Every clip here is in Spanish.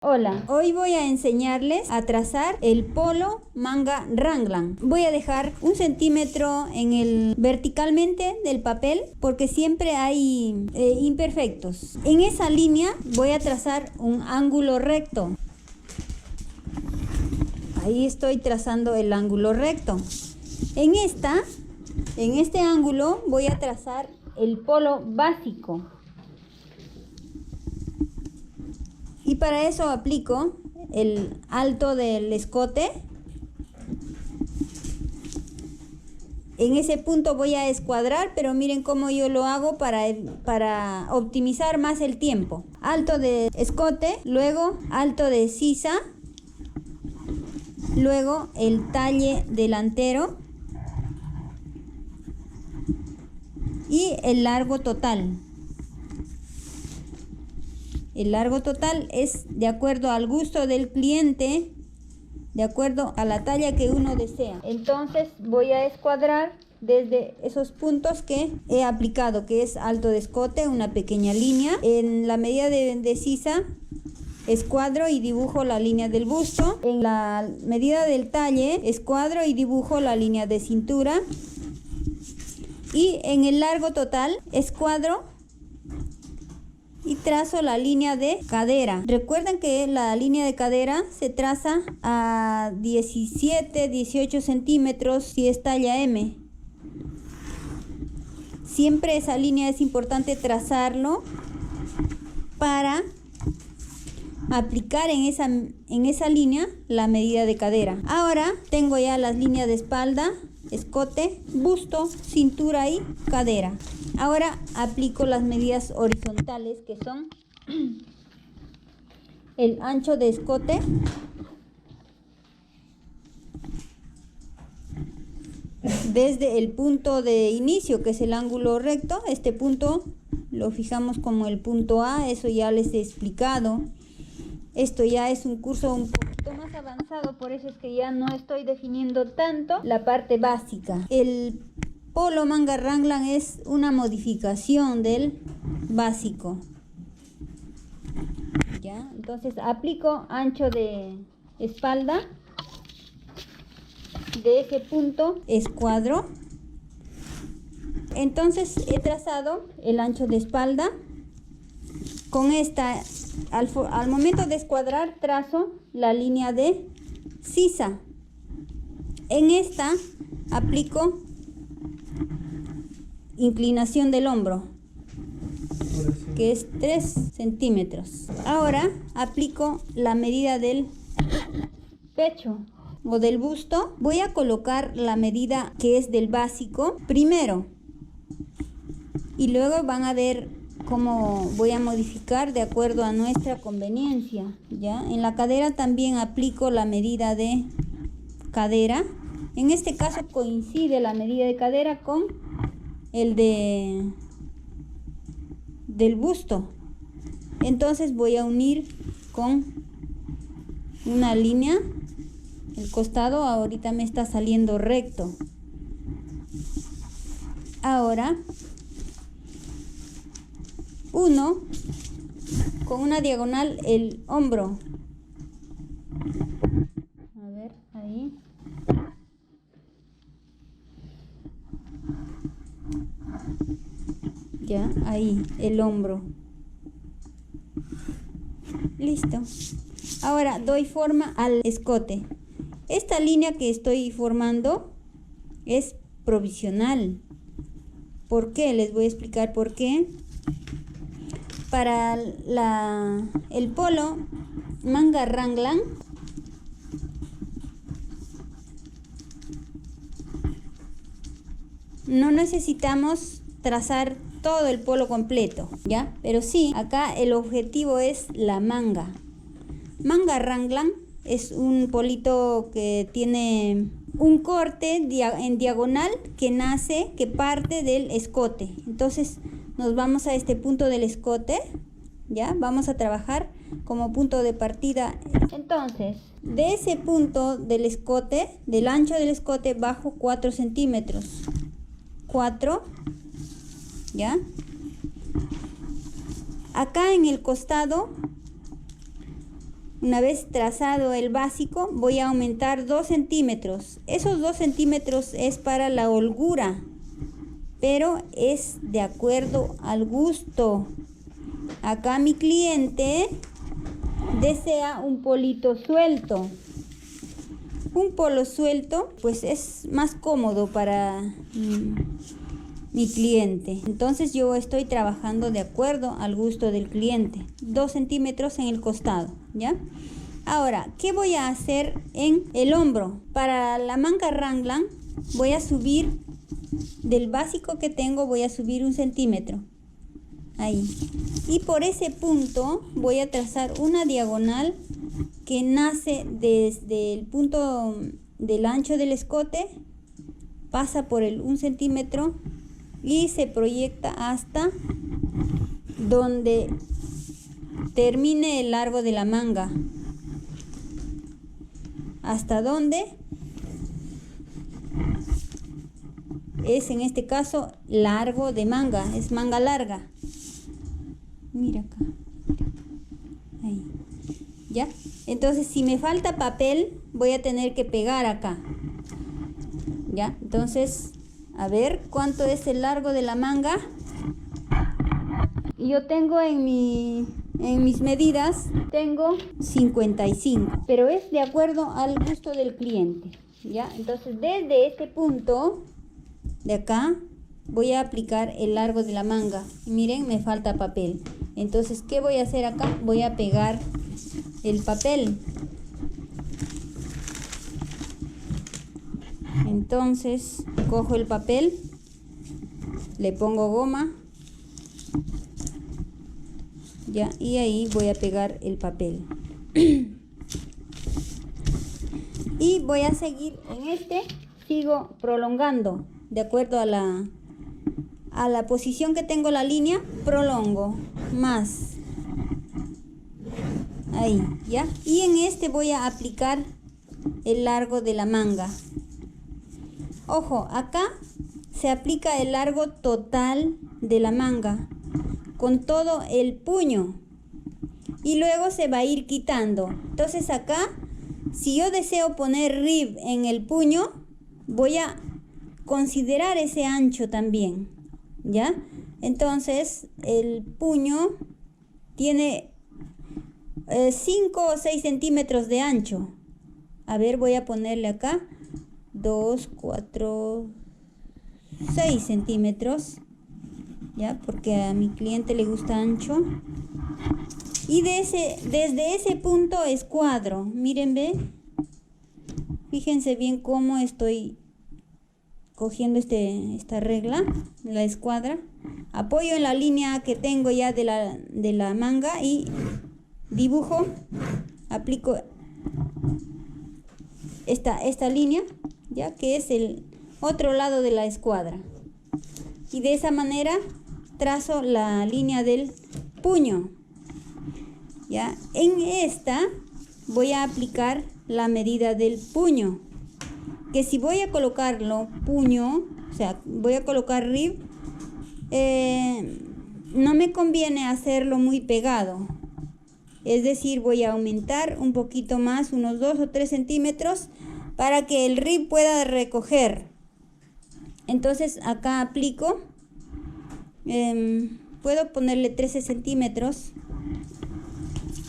Hola, hoy voy a enseñarles a trazar el polo manga Raglan. Voy a dejar 1 centímetro verticalmente del papel porque siempre hay imperfectos. En esa línea voy a trazar un ángulo recto. Ahí estoy trazando el ángulo recto. En este ángulo voy a trazar el polo básico. Y para eso aplico el alto del escote. En ese punto voy a escuadrar, pero miren cómo yo lo hago para optimizar más el tiempo. Alto de escote, luego alto de sisa, luego el talle delantero y el largo total. El largo total es de acuerdo al gusto del cliente, de acuerdo a la talla que uno desea. Entonces voy a escuadrar desde esos puntos que he aplicado, que es alto de escote, una pequeña línea. En la medida de sisa, escuadro y dibujo la línea del busto. En la medida del talle, escuadro y dibujo la línea de cintura. Y en el largo total, escuadro y trazo la línea de cadera. Recuerden que la línea de cadera se traza a 17-18 centímetros si es talla M. Siempre esa línea es importante trazarlo para aplicar en esa línea la medida de cadera. Ahora tengo ya las líneas de espalda, escote, busto, cintura y cadera. Ahora aplico las medidas horizontales, que son el ancho de escote, desde el punto de inicio, que es el ángulo recto. Este punto lo fijamos como el punto A, eso ya les he explicado. Esto ya es un curso un poquito más avanzado, por eso es que ya no estoy definiendo tanto la parte básica. El polo manga Raglan es una modificación del básico. ¿Ya? Entonces aplico ancho de espalda. De ese punto escuadro. Entonces he trazado el ancho de espalda. Con esta, al momento de escuadrar, trazo la línea de sisa. En esta aplico inclinación del hombro, que es 3 centímetros. Ahora aplico la medida del pecho o del busto. Voy a colocar la medida que es del básico primero y luego van a ver cómo voy a modificar de acuerdo a nuestra conveniencia. ¿Ya? En la cadera también aplico la medida de cadera. En este caso coincide la medida de cadera con el del busto. Entonces voy a unir con una línea. El costado ahorita me está saliendo recto. Ahora uno con una diagonal el hombro. A ver, ahí. Ya, ahí, el hombro. Listo. Ahora doy forma al escote. Esta línea que estoy formando es provisional. ¿Por qué? Les voy a explicar por qué. Para el polo manga Raglan no necesitamos trazar todo el polo completo, ¿ya? Pero sí, acá el objetivo es la manga. Manga Raglan es un polito que tiene un corte en diagonal que parte del escote. Entonces nos vamos a este punto del escote, ¿ya? Vamos a trabajar como punto de partida. Entonces, de ese punto del escote, del ancho del escote, bajo 4 centímetros. 4, ¿ya? Acá en el costado Una vez trazado el básico, voy a aumentar 2 centímetros. Esos 2 centímetros es para la holgura, pero es de acuerdo al gusto. Acá mi cliente desea un polito suelto. Un polo suelto, pues es más cómodo para mi cliente. Entonces yo estoy trabajando de acuerdo al gusto del cliente. 2 centímetros en el costado, ¿ya? Ahora, ¿qué voy a hacer en el hombro? Para la manga raglan voy a subir del básico que tengo, voy a subir 1 centímetro. Ahí. Y por ese punto voy a trazar una diagonal que nace desde el punto del ancho del escote, pasa por el 1 centímetro y se proyecta hasta donde termine el largo de la manga. ¿Hasta dónde? Es en este caso largo de manga, es manga larga. Mira acá. Ahí. ¿Ya? Entonces, si me falta papel, voy a tener que pegar acá. ¿Ya? Entonces, a ver cuánto es el largo de la manga. Yo tengo en mis medidas, tengo 55, pero es de acuerdo al gusto del cliente. ¿Ya? Entonces, desde este punto de acá voy a aplicar el largo de la manga. Miren, me falta papel. Entonces, ¿qué voy a hacer acá? Voy a pegar el papel. Entonces, cojo el papel, le pongo goma, ya, y ahí voy a pegar el papel. Y voy a seguir en sigo prolongando, de acuerdo a la posición que tengo la línea, prolongo más. Ahí, ¿ya? Y en voy a aplicar el largo de la manga. Ojo, acá se aplica el largo total de la manga con todo el puño y luego se va a ir quitando. Entonces acá, si yo deseo poner rib en el puño, voy a considerar ese ancho también, ¿ya? Entonces el puño tiene 5 o 6 centímetros de ancho. A ver, voy a ponerle acá 2, 4, 6 centímetros, ya, porque a mi cliente le gusta ancho. Y desde ese punto escuadro. Miren, ve, fíjense bien cómo estoy cogiendo esta regla, la escuadra. Apoyo en la línea que tengo ya de la manga y dibujo, aplico esta línea, ya que es el otro lado de la escuadra, y de esa manera trazo la línea del puño. Ya en esta voy a aplicar la medida del puño, que si voy a colocarlo puño, o sea, voy a colocar rib, no me conviene hacerlo muy pegado. Es decir, voy a aumentar un poquito más, unos 2 o 3 centímetros, para que el rib pueda recoger. Entonces acá aplico, puedo ponerle 13 centímetros,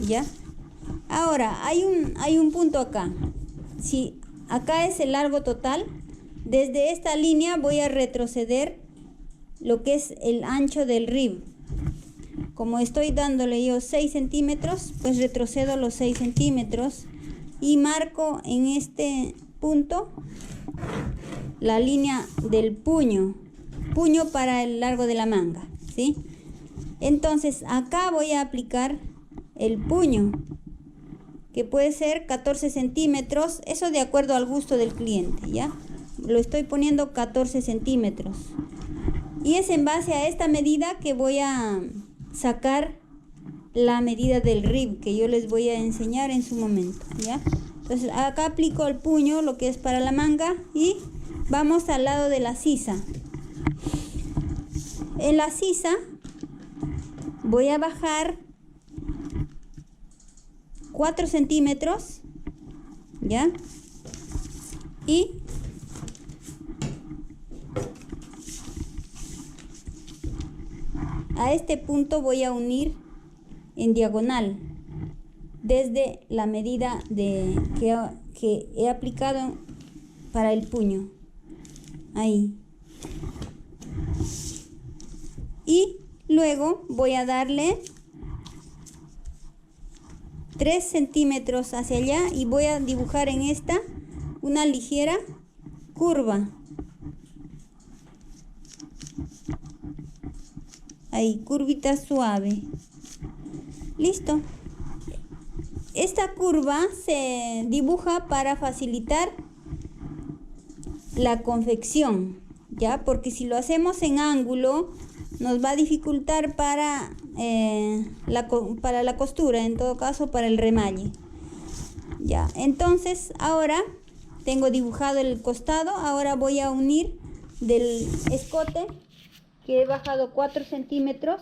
¿ya? Ahora, hay un punto acá. Si acá es el largo total, desde esta línea voy a retroceder lo que es el ancho del rib. Como estoy dándole yo 6 centímetros, pues retrocedo los 6 centímetros y marco en este punto la línea del puño para el largo de la manga, ¿sí? Entonces acá voy a aplicar el puño, que puede ser 14 centímetros, eso de acuerdo al gusto del cliente, ¿ya? Lo estoy poniendo 14 centímetros. Y es en base a esta medida que voy a sacar la medida del rib, que yo les voy a enseñar en su momento, ¿ya? Entonces acá aplico el puño, lo que es para la manga, y vamos al lado de la sisa. En la sisa voy a bajar 4 centímetros, ¿ya? Y a este punto voy a unir en diagonal desde la medida que he aplicado para el puño. Ahí. Y luego voy a darle 3 centímetros hacia allá y voy a dibujar en esta una ligera curva. Ahí, curvita suave. Listo. Esta curva se dibuja para facilitar la confección, ¿ya? Porque si lo hacemos en ángulo, nos va a dificultar para la costura, en todo caso para el remalle. Ya, entonces ahora tengo dibujado el costado, ahora voy a unir del escote que he bajado 4 centímetros,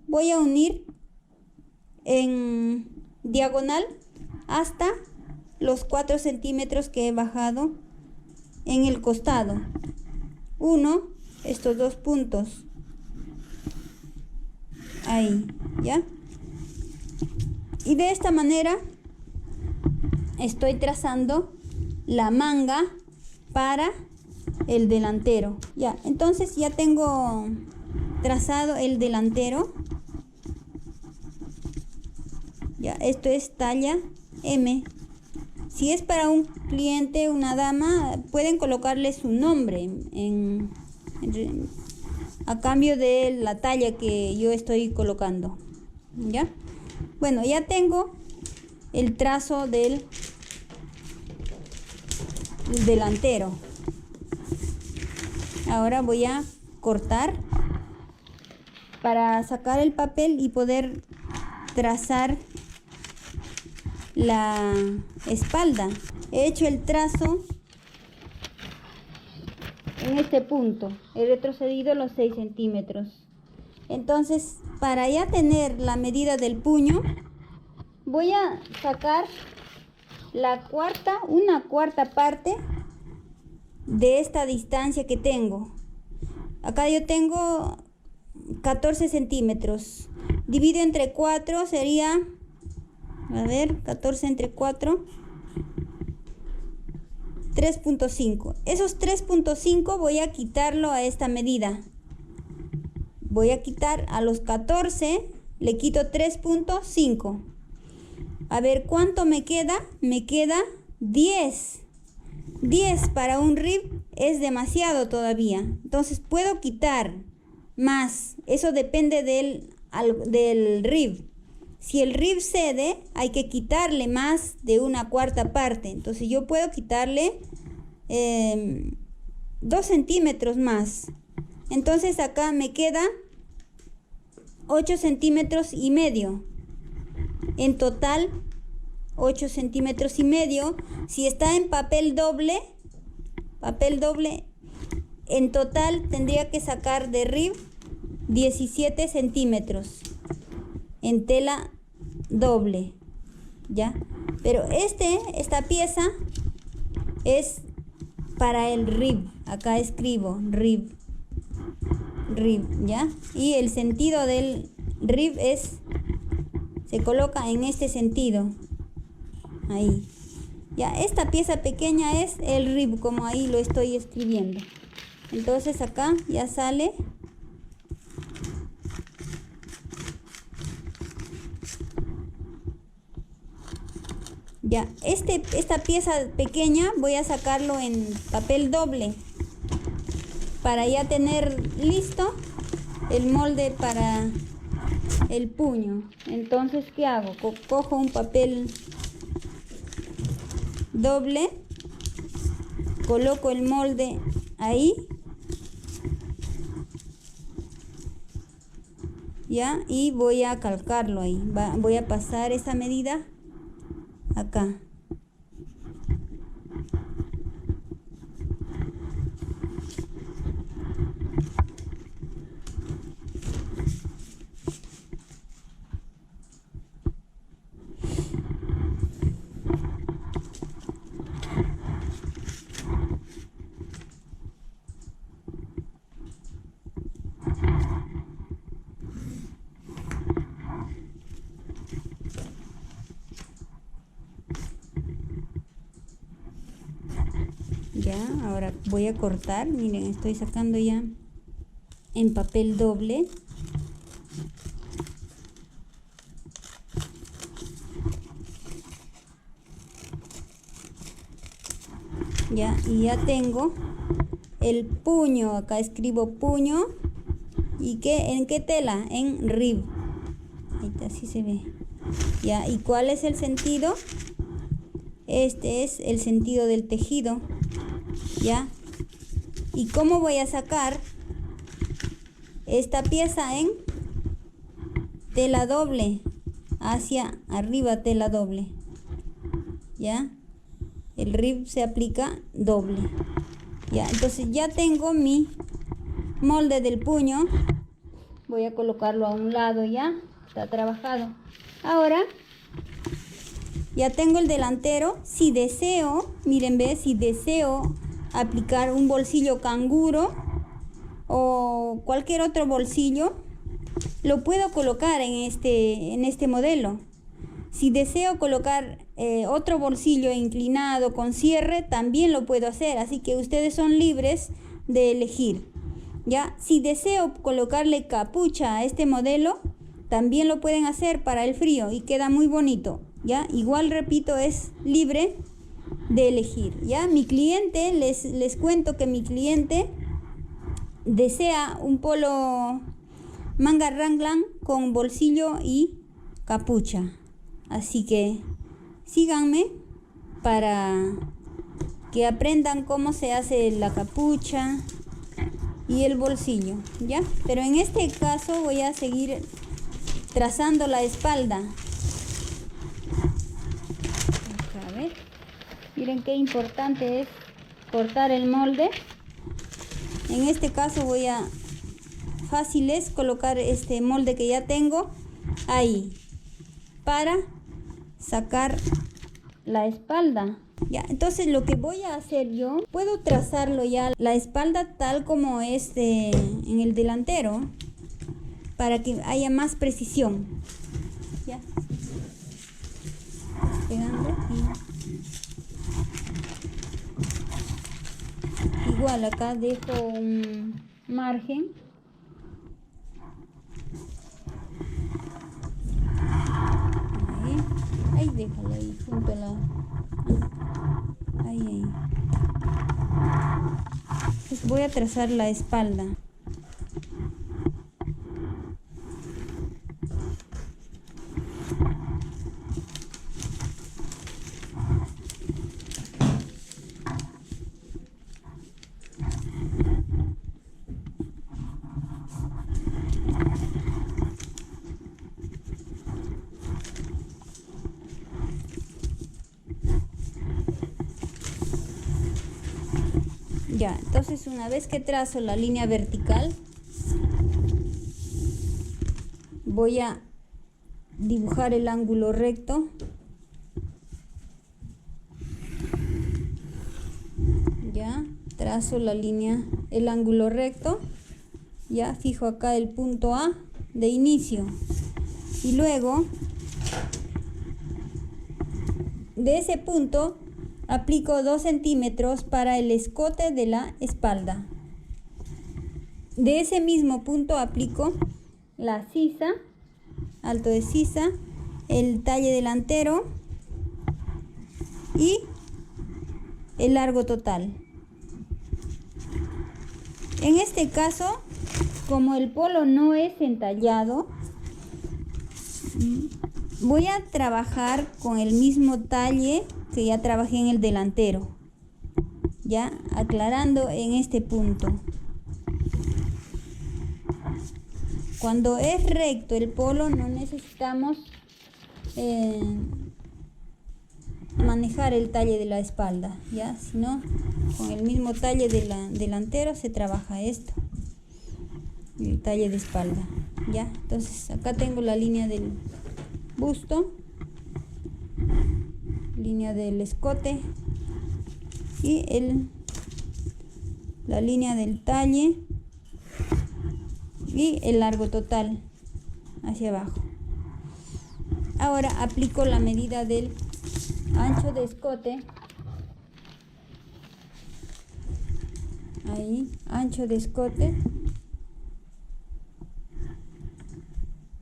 voy a unir en diagonal hasta los 4 centímetros que he bajado en el costado. Uno, estos dos puntos. Ahí, ¿ya? Y de esta manera estoy trazando la manga para el delantero. Ya, entonces ya tengo trazado el delantero. Ya, esto es talla M. Si es para un cliente, una dama, pueden colocarle su nombre a cambio de la talla que yo estoy colocando. ¿Ya? Bueno, ya tengo el trazo del delantero. Ahora voy a cortar para sacar el papel y poder trazar la espalda. He hecho el trazo en este punto, he retrocedido los 6 centímetros. Entonces, para ya tener la medida del puño, voy a sacar una cuarta parte de esta distancia que tengo. Acá yo tengo 14 centímetros. Divido entre 4, sería, a ver, 14 entre 4, 3.5. Esos 3.5 voy a quitarlo a esta medida. Voy a quitar a los 14, le quito 3.5. A ver, ¿cuánto me queda? Me queda 10. 10 para un rib es demasiado todavía. Entonces puedo quitar más. Eso depende del rib. Si el rib cede, hay que quitarle más de una cuarta parte. Entonces yo puedo quitarle 2 centímetros más. Entonces acá me queda 8 centímetros y medio. En total, 8 centímetros y medio. Si está en papel doble, en total tendría que sacar de rib 17 centímetros. En tela doble, ¿ya? Pero esta pieza es para el rib. Acá escribo rib, ¿ya? Y el sentido del rib se coloca en este sentido. Ahí. Ya, esta pieza pequeña es el rib, como ahí lo estoy escribiendo. Entonces acá ya sale. Ya, esta pieza pequeña voy a sacarlo en papel doble para ya tener listo el molde para el puño. Entonces, ¿qué hago? Cojo un papel doble, coloco el molde ahí, ya, y voy a calcarlo ahí. Voy a pasar esa medida acá. Ya, ahora voy a cortar. Miren, estoy sacando ya en papel doble. Ya, y ya tengo el puño. Acá escribo puño. ¿Y en qué tela? En rib. Ahí está, así se ve. Ya, ¿y cuál es el sentido? Este es el sentido del tejido. Ya. ¿Y cómo voy a sacar esta pieza? En tela doble. Hacia arriba, tela doble. Ya. El rib se aplica doble. Ya, entonces ya tengo mi molde del puño. Voy a colocarlo a un lado ya. Está trabajado. Ahora ya tengo el delantero. Si deseo, miren, ve, si deseo aplicar un bolsillo canguro o cualquier otro bolsillo, lo puedo colocar en este modelo. Si deseo colocar otro bolsillo inclinado con cierre, también lo puedo hacer. Así que ustedes son libres de elegir. ¿Ya? Si deseo colocarle capucha a este modelo, también lo pueden hacer para el frío y queda muy bonito. ¿Ya? Igual, repito, es libre de elegir. ¿Ya? Mi cliente, les cuento que mi cliente desea un polo manga raglan con bolsillo y capucha. Así que síganme para que aprendan cómo se hace la capucha y el bolsillo, ¿ya? Pero en este caso voy a seguir trazando la espalda. A ver, miren qué importante es cortar el molde. En este caso fácil es colocar este molde que ya tengo ahí para sacar la espalda. Ya, entonces lo que voy a hacer yo, puedo trazarlo ya la espalda tal como es en el delantero para que haya más precisión. Ya, pegando y igual acá dejo un margen. Ahí déjalo ahí junto a la... Ahí. Pues voy a trazar la espalda. Ya, entonces una vez que trazo la línea vertical, voy a dibujar el ángulo recto. Ya, trazo la línea, el ángulo recto. Ya, fijo acá el punto A de inicio. Y luego, de ese punto, aplico 2 centímetros para el escote de la espalda. De ese mismo punto aplico la sisa, alto de sisa, el talle delantero y el largo total. En este caso, como el polo no es entallado, voy a trabajar con el mismo talle que ya trabajé en el delantero, ya aclarando en este punto. Cuando es recto el polo no necesitamos manejar el talle de la espalda, ya, sino con el mismo talle de la delantero se trabaja esto, el talle de espalda. Ya, entonces acá tengo la línea del busto, línea del escote y la línea del talle y el largo total hacia abajo. Ahora aplico la medida del ancho de escote Ahí, ancho de escote.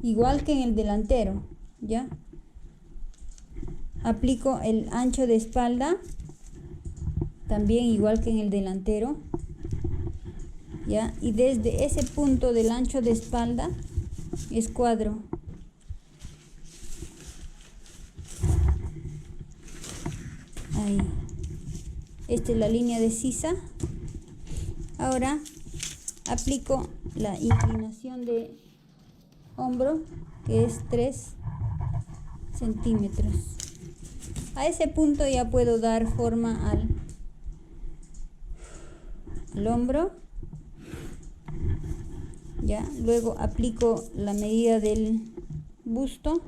Igual que en el delantero, ¿ya? Aplico el ancho de espalda, también igual que en el delantero, ¿ya? Y desde ese punto del ancho de espalda, escuadro. Ahí. Esta es la línea de sisa. Ahora aplico la inclinación de hombro, que es 3 centímetros. A ese punto ya puedo dar forma al hombro. Ya, luego aplico la medida del busto.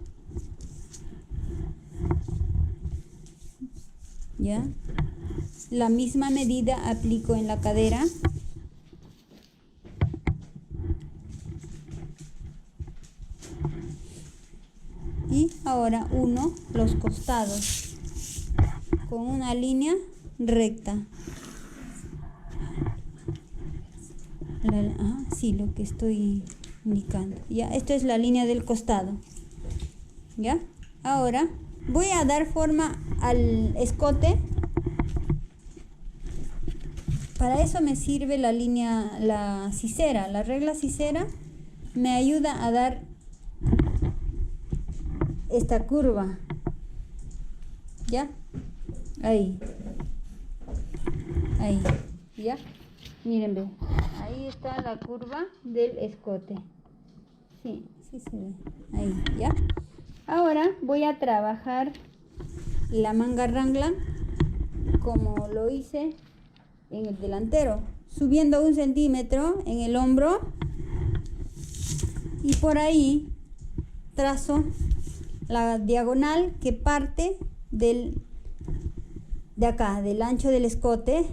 Ya, la misma medida aplico en la cadera. Y ahora uno los costados con una línea recta. Sí, lo que estoy indicando. Ya, esto es la línea del costado. Ya, ahora voy a dar forma al escote. Para eso me sirve la línea, la sisera, la regla sisera me ayuda a dar esta curva. ¿Ya? Ahí. Ahí. ¿Ya? Miren, ve. Ahí está la curva del escote. Sí, sí se ve. Ahí, ¿ya? Ahora voy a trabajar la manga raglan como lo hice en el delantero, subiendo 1 centímetro en el hombro y por ahí trazo la diagonal que parte de acá, del ancho del escote,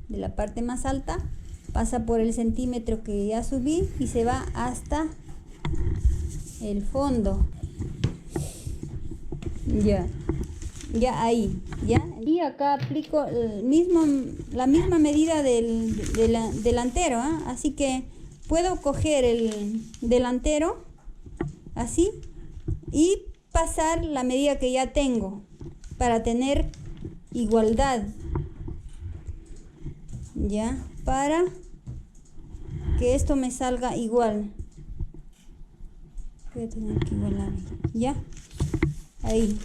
de la parte más alta, pasa por el centímetro que ya subí y se va hasta el fondo. Ya ahí, ya. Y acá aplico la misma medida del delantero, ¿eh? Así que puedo coger el delantero así y pasar la medida que ya tengo para tener igualdad, ya, para que esto me salga igual. Voy a tener que igualar, ya, ahí.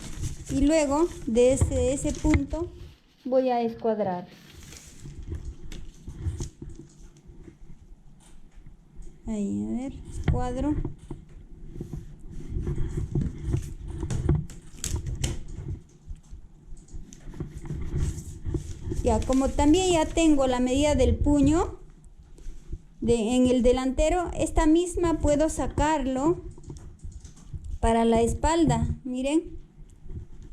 Y luego de ese punto voy a escuadrar. Ahí, a ver, escuadro. Ya, como también ya tengo la medida del puño en el delantero, esta misma puedo sacarlo para la espalda. Miren,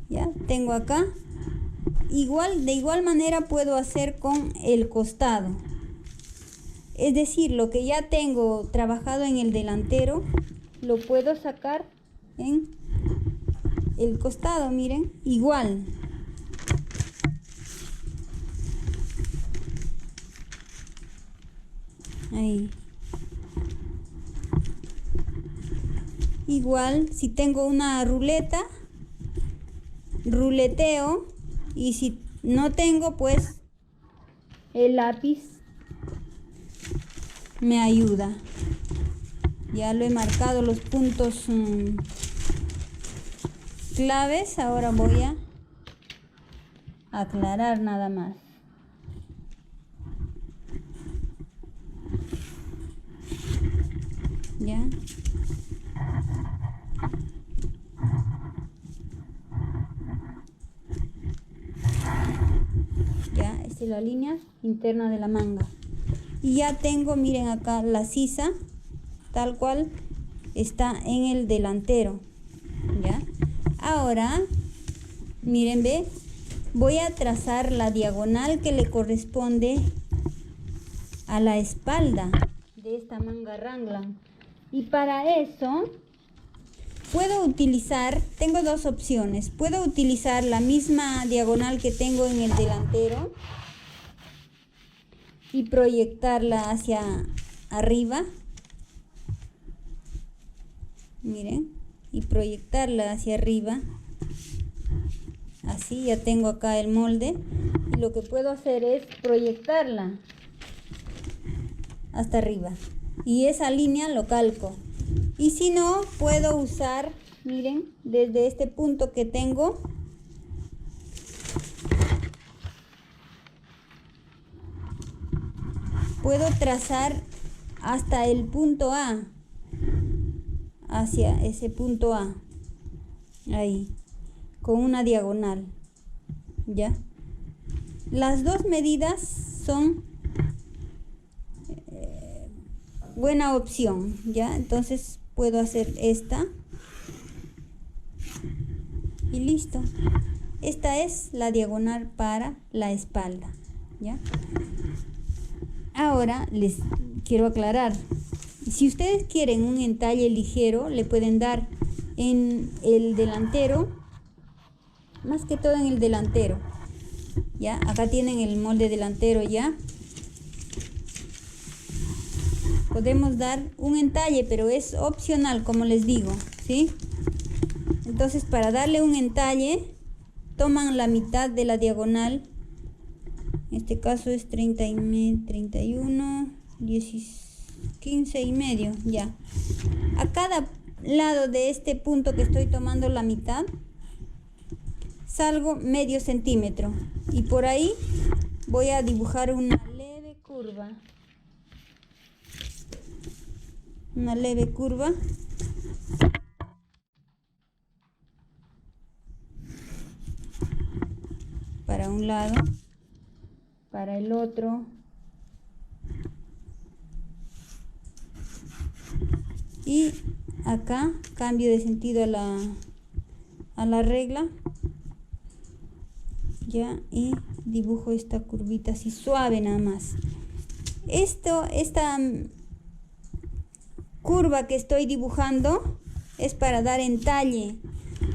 ya tengo acá. De igual manera puedo hacer con el costado. Es decir, lo que ya tengo trabajado en el delantero, lo puedo sacar en el costado, miren, igual. Ahí. Igual, si tengo una ruleta, ruleteo, y si no tengo, pues el lápiz me ayuda. Ya lo he marcado los puntos claves. Ahora voy a aclarar nada más. Ya. Ya, esta es la línea interna de la manga. Y ya tengo, miren acá, la sisa tal cual está en el delantero. Ya. Ahora, miren, ve, voy a trazar la diagonal que le corresponde a la espalda de esta manga raglan. Y para eso puedo utilizar, tengo dos opciones. Puedo utilizar la misma diagonal que tengo en el delantero y proyectarla hacia arriba. Miren, y proyectarla hacia arriba. Así ya tengo acá el molde, y lo que puedo hacer es proyectarla hasta arriba, y esa línea lo calco. Y si no, puedo usar, miren, desde este punto que tengo, puedo trazar hasta el punto A, hacia ese punto A, ahí, con una diagonal. Ya, las dos medidas son buena opción. Ya, entonces puedo hacer esta y listo. Esta es la diagonal para la espalda. Ya, ahora les quiero aclarar, si ustedes quieren un entalle ligero, le pueden dar en el delantero, más que todo en el delantero. Ya, acá tienen el molde delantero. Ya podemos dar un entalle, pero es opcional, como les digo, ¿sí? Entonces, para darle un entalle, toman la mitad de la diagonal. En este caso es 31, 15 y medio. Ya, a cada lado de este punto que estoy tomando la mitad, salgo medio centímetro, y por ahí voy a dibujar una leve curva. Una leve curva. Para un lado, para el otro. Y acá cambio de sentido a la regla. Ya, y dibujo esta curvita así suave nada más. Esta curva que estoy dibujando es para dar entalle.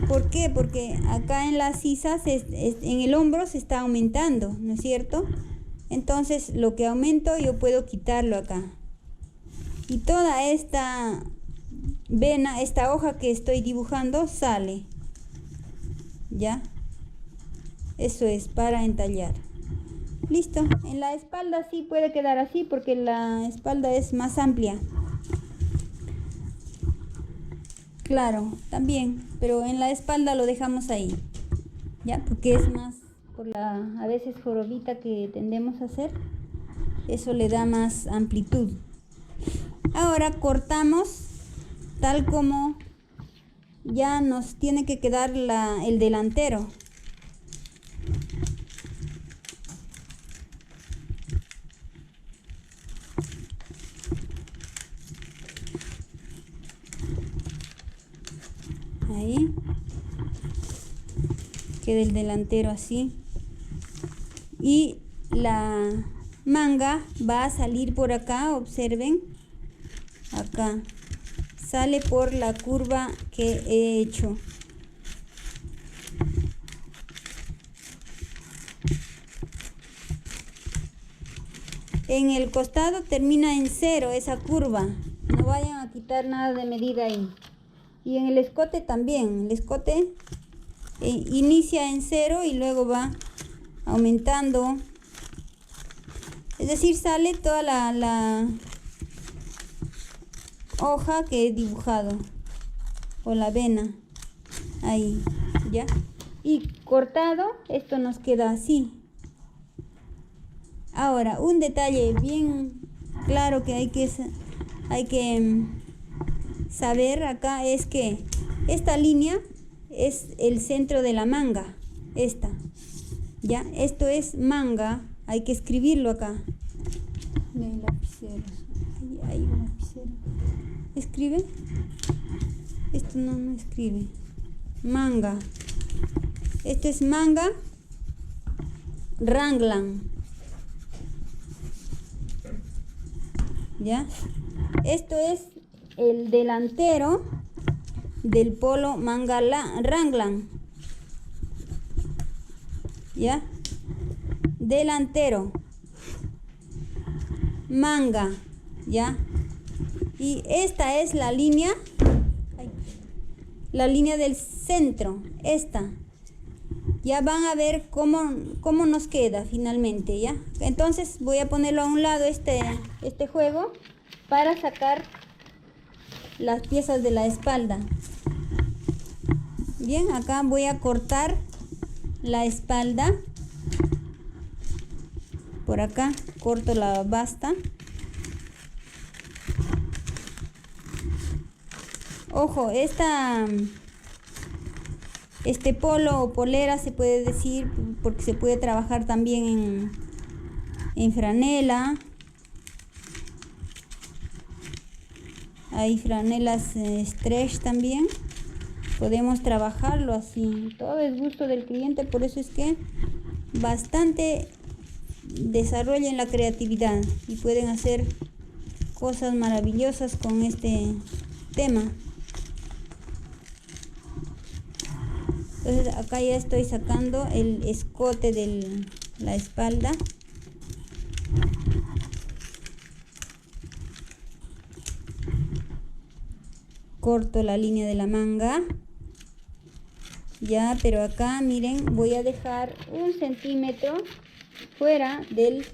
¿Por qué? Porque acá en las sisas, en el hombro se está aumentando, ¿no es cierto? Entonces lo que aumento yo puedo quitarlo acá. Y toda esta vena, esta hoja que estoy dibujando, sale. ¿Ya? Eso es para entallar. Listo. En la espalda sí puede quedar así, porque la espalda es más amplia. Claro, también, pero en la espalda lo dejamos ahí, ya, porque es más por la a veces jorobita que tendemos a hacer, eso le da más amplitud. Ahora cortamos tal como ya nos tiene que quedar el delantero. Ahí queda el delantero así, y la manga va a salir por acá. Observen, acá sale por la curva que he hecho. En el costado termina en 0 esa curva, no vayan a quitar nada de medida ahí. Y en el escote también, el escote inicia en 0 y luego va aumentando. Es decir, sale toda la hoja que he dibujado, o la vena, ahí, ¿ya? Y cortado, esto nos queda así. Ahora, un detalle bien claro que hay que saber acá es que esta línea es el centro de la manga, esta, ya, esto es manga, hay que escribirlo acá. No hay lapiceros, hay un lapicero. ¿Escribe? Esto no escribe. Manga, esto es manga Raglan, ya, esto es el delantero del polo manga Raglan, ya, delantero. manga, ¿ya? Y esta es la línea del centro, esta. Ya van a ver cómo nos queda finalmente, ¿ya? Entonces voy a ponerlo a un lado este juego para sacar las piezas de la espalda. Bien, acá voy a cortar la espalda. Por acá corto la basta. Ojo, este polo o polera se puede decir porque se puede trabajar también en franela. Hay franelas stretch también. Podemos trabajarlo así. Todo es gusto del cliente, por eso es que bastante desarrollen la creatividad y pueden hacer cosas maravillosas con este tema. Entonces acá ya estoy sacando el escote de la espalda. Corto la línea de la manga. Ya, pero acá miren, voy a dejar 1 centímetro fuera de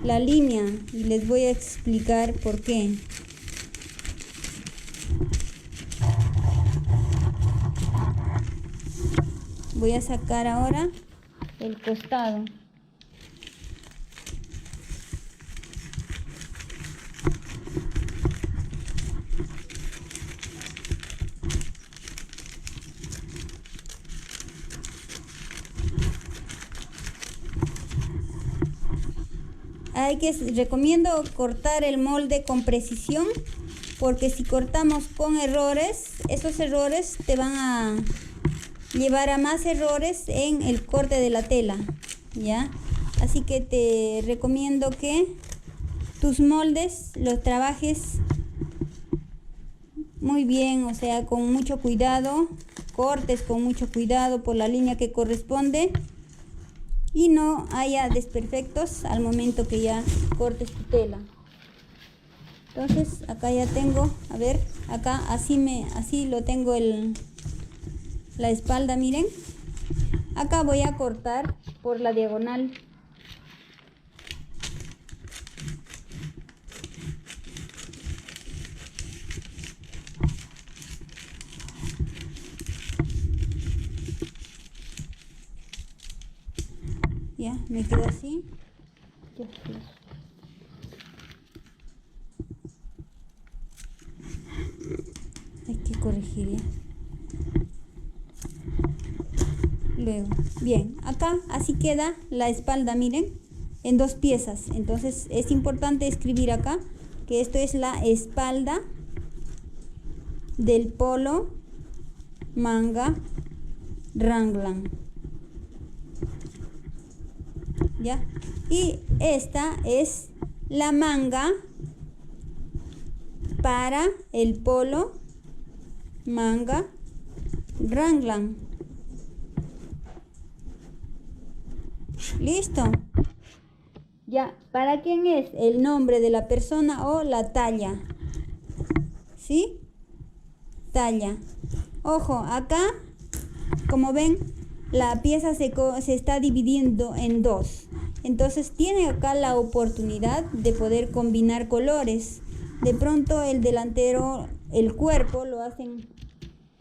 la línea y les voy a explicar por qué. Voy a sacar ahora el costado. Recomiendo cortar el molde con precisión, porque si cortamos con errores, esos errores te van a llevar a más errores en el corte de la tela, ¿ya? Así que te recomiendo que tus moldes los trabajes muy bien, o sea, con mucho cuidado, cortes con mucho cuidado por la línea que corresponde y no haya desperfectos al momento que ya cortes tu tela. Entonces acá ya tengo, a ver, acá así lo tengo la espalda, miren. Acá voy a cortar por la diagonal. Ya, me queda así. Ya. Hay que corregir ya. Luego, bien, acá así queda la espalda, miren, en 2 piezas. Entonces es importante escribir acá que esto es la espalda del polo manga raglan. ¿Ya? Y esta es la manga para el polo manga raglan. Listo. Ya, ¿para quién es el nombre de la persona o la talla? ¿Sí? Talla. Ojo, acá, como ven, la pieza se está dividiendo en 2. Entonces tiene acá la oportunidad de poder combinar colores. De pronto el delantero, el cuerpo lo hacen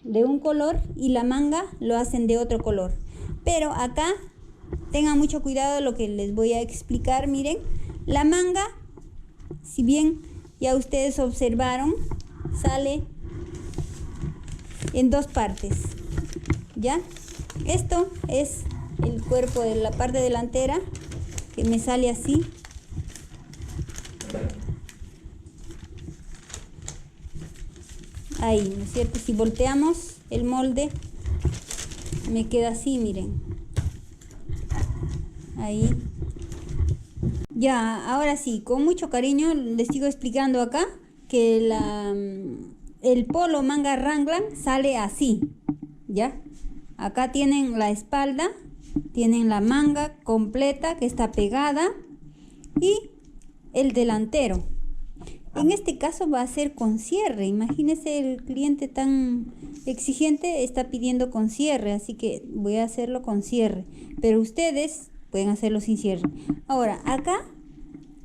de un color y la manga lo hacen de otro color. Pero acá tengan mucho cuidado lo que les voy a explicar. Miren, la manga, si bien ya ustedes observaron, sale en 2 partes. ¿Ya? Esto es el cuerpo de la parte delantera, que me sale así. Ahí, ¿no es cierto? Si volteamos el molde, me queda así, miren. Ahí. Ya, ahora sí, con mucho cariño les sigo explicando acá que el polo manga raglan sale así, ¿ya? Acá tienen la espalda, tienen la manga completa que está pegada y el delantero. En este caso va a ser con cierre. Imagínense, el cliente tan exigente está pidiendo con cierre, así que voy a hacerlo con cierre. Pero ustedes pueden hacerlo sin cierre. Ahora, acá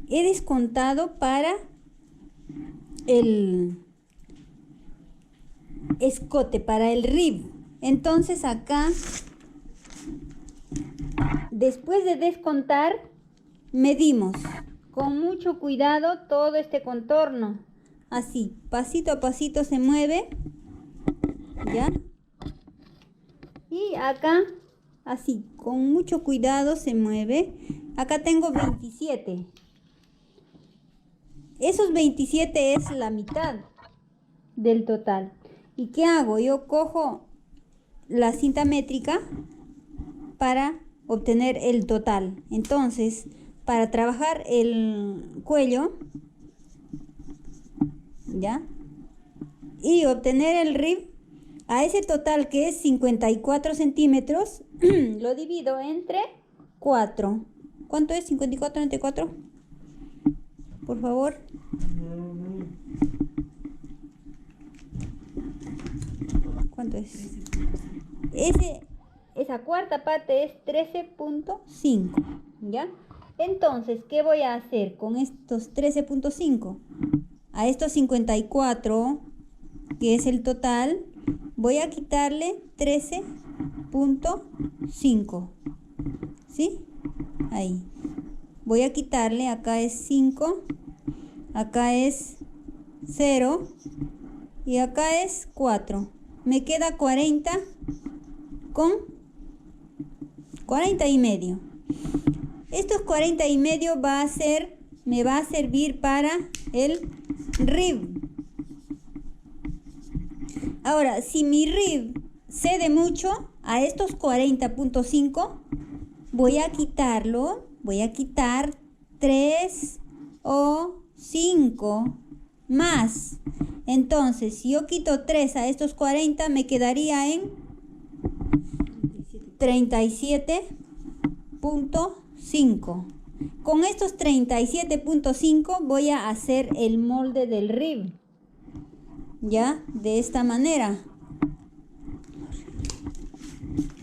he descontado para el escote, para el rib. Entonces acá, después de descontar, medimos con mucho cuidado todo este contorno. Así, pasito a pasito se mueve, ¿ya? Y acá, así, con mucho cuidado se mueve. Acá tengo 27. Esos 27 es la mitad del total. ¿Y qué hago? Yo cojo la cinta métrica para obtener el total. Entonces, para trabajar el cuello, ¿ya? Y obtener el rib, a ese total que es 54 centímetros, lo divido entre 4. ¿Cuánto es 54 entre 4? Por favor. ¿Cuánto es? Esa cuarta parte es 13.5, ¿ya? Entonces, ¿qué voy a hacer con estos 13.5? A estos 54, que es el total, voy a quitarle 13.5, ¿sí? Ahí. Voy a quitarle, acá es 5, acá es 0 y acá es 4. Me queda 40 con 40 y medio. Estos 40 y medio me va a servir para el rib. Ahora, si mi rib cede mucho a estos 40.5, voy a quitarlo. Voy a quitar 3 o 5 más. Entonces, si yo quito 3 a estos 40, me quedaría en 37.5. Con estos 37.5 voy a hacer el molde del rib. Ya, de esta manera.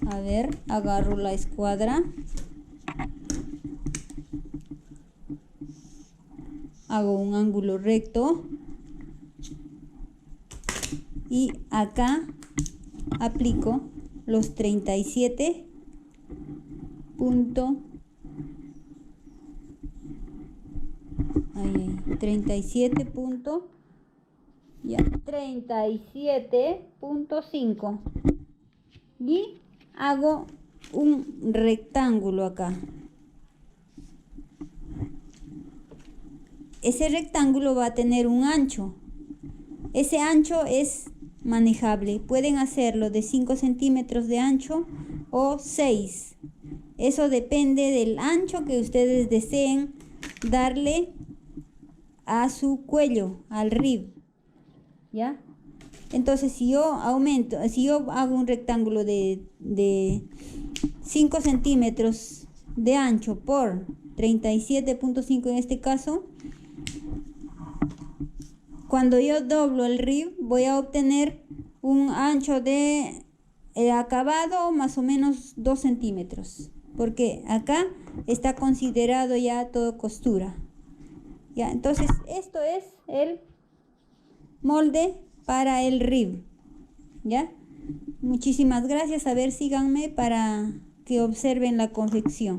A ver, agarro la escuadra. Hago un ángulo recto. Y acá aplico los 37 punto, 37.5 y hago un rectángulo acá. Ese rectángulo va a tener un ancho. Ese ancho es manejable. Pueden hacerlo de 5 centímetros de ancho o 6. Eso depende del ancho que ustedes deseen darle a su cuello, al rib. ¿Ya? Entonces, si yo hago un rectángulo de 5 centímetros de ancho por 37.5 en este caso, cuando yo doblo el rib voy a obtener un ancho de acabado más o menos 2 centímetros, porque acá está considerado ya todo costura. Ya, entonces esto es el molde para el rib. ¿Ya? Muchísimas gracias. A ver, síganme para que observen la confección.